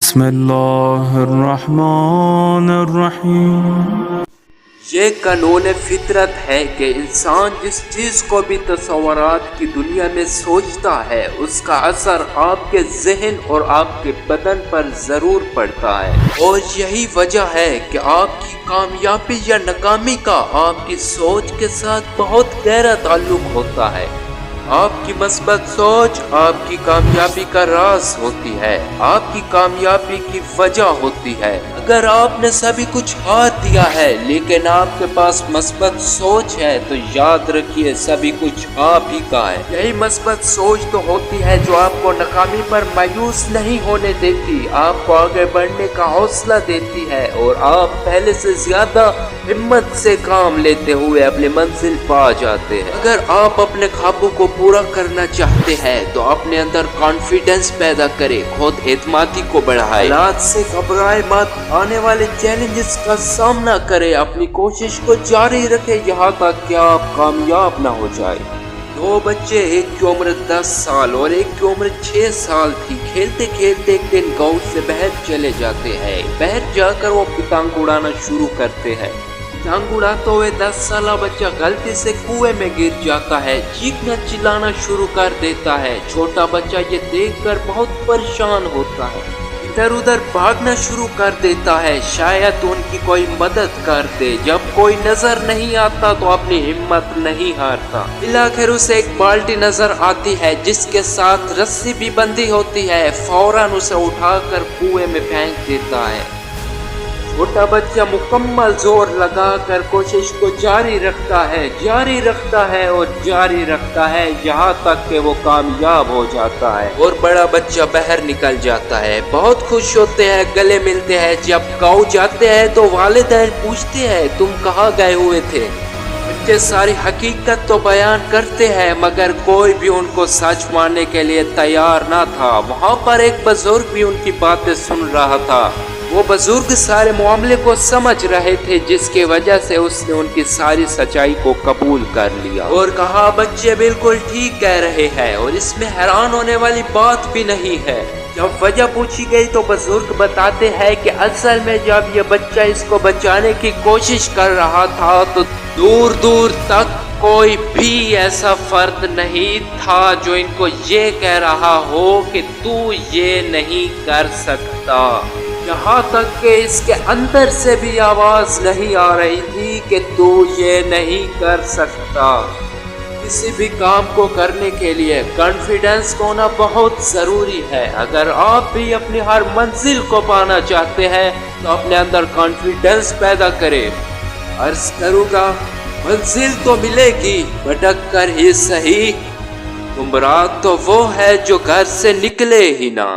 बिस्मिल्लाहिर्रहमानिर्रहीम। ये कानून फितरत है कि इंसान जिस चीज़ को भी तस्वुरात की दुनिया में सोचता है उसका असर आपके जहन और आपके बदन पर ज़रूर पड़ता है, और यही वजह है कि आपकी कामयाबी या नाकामी का आपकी सोच के साथ बहुत गहरा ताल्लुक होता है। आपकी मस्बत सोच आपकी कामयाबी का राज होती है, आपकी कामयाबी की वजह होती है। अगर आपने सभी कुछ हाथ दिया है लेकिन आपके पास मस्बत सोच है तो याद रखिए सभी कुछ आप ही का है। यही मस्बत सोच तो होती है जो आपको नाकामी पर मायूस नहीं होने देती, आपको आगे बढ़ने का हौसला देती है और आप पहले से ज्यादा हिम्मत से काम लेते हुए अपनी मंजिल पा जाते हैं। अगर आप अपने ख्वाबों को पूरा करना चाहते हैं तो अपने अंदर कॉन्फिडेंस पैदा करें, खुद एतमादी को बढ़ाएं, हालात से घबराए मत, आने वाले चैलेंजेस का सामना करें, अपनी कोशिश को जारी रखें यहाँ तक कि आप कामयाब ना हो जाए। दो बच्चे, एक की उम्र 10 साल और एक की उम्र 6 साल थी, खेलते खेलते एक दिन गांव से बाहर चले जाते हैं। बाहर जाकर वो पतंग उड़ाना शुरू करते हैं। पतंग उड़ाते हुए 10 साला बच्चा गलती से कुएं में गिर जाता है, चीखना चिल्लाना शुरू कर देता है। छोटा बच्चा ये देखकर बहुत परेशान होता है, इधर उधर भागना शुरू कर देता है, शायद उनकी कोई मदद कर दे। जब कोई नजर नहीं आता तो अपनी हिम्मत नहीं हारता। आखिर उसे एक बाल्टी नजर आती है जिसके साथ रस्सी भी बंधी होती है, फौरन उसे उठाकर कुएं में फेंक देता है। छोटा बच्चा मुकम्मल जोर लगाकर कोशिश को जारी रखता है और जारी रखता है यहाँ तक कि वो कामयाब हो जाता है और बड़ा बच्चा बाहर निकल जाता है। बहुत खुश होते हैं, गले मिलते हैं। जब गाँव जाते हैं तो वालिदैन पूछते हैं तुम कहाँ गए हुए थे। बच्चे सारी हकीकत तो बयान करते हैं मगर कोई भी उनको सच मानने के लिए तैयार ना था। वहाँ पर एक बुजुर्ग भी उनकी बातें सुन रहा था। वो बुजुर्ग सारे मामले को समझ रहे थे जिसकी वजह से उसने उनकी सारी सच्चाई को कबूल कर लिया और कहा बच्चे बिल्कुल ठीक कह रहे हैं और इसमें हैरान होने वाली बात भी नहीं है। जब वजह पूछी गई तो बुजुर्ग बताते हैं कि असल में जब ये बच्चा इसको बचाने की कोशिश कर रहा था तो दूर दूर तक कोई भी ऐसा फर्द नहीं था जो इनको ये कह रहा हो कि तू ये नहीं कर सकता। यहाँ तक कि इसके अंदर से भी आवाज नहीं आ रही थी कि तू ये नहीं कर सकता। किसी भी काम को करने के लिए कॉन्फिडेंस होना बहुत जरूरी है। अगर आप भी अपनी हर मंजिल को पाना चाहते हैं तो अपने अंदर कॉन्फिडेंस पैदा करें। अर्ज करूँगा मंजिल तो मिलेगी भटक कर ही सही, गुमराह तो वो है जो घर से निकले ही ना।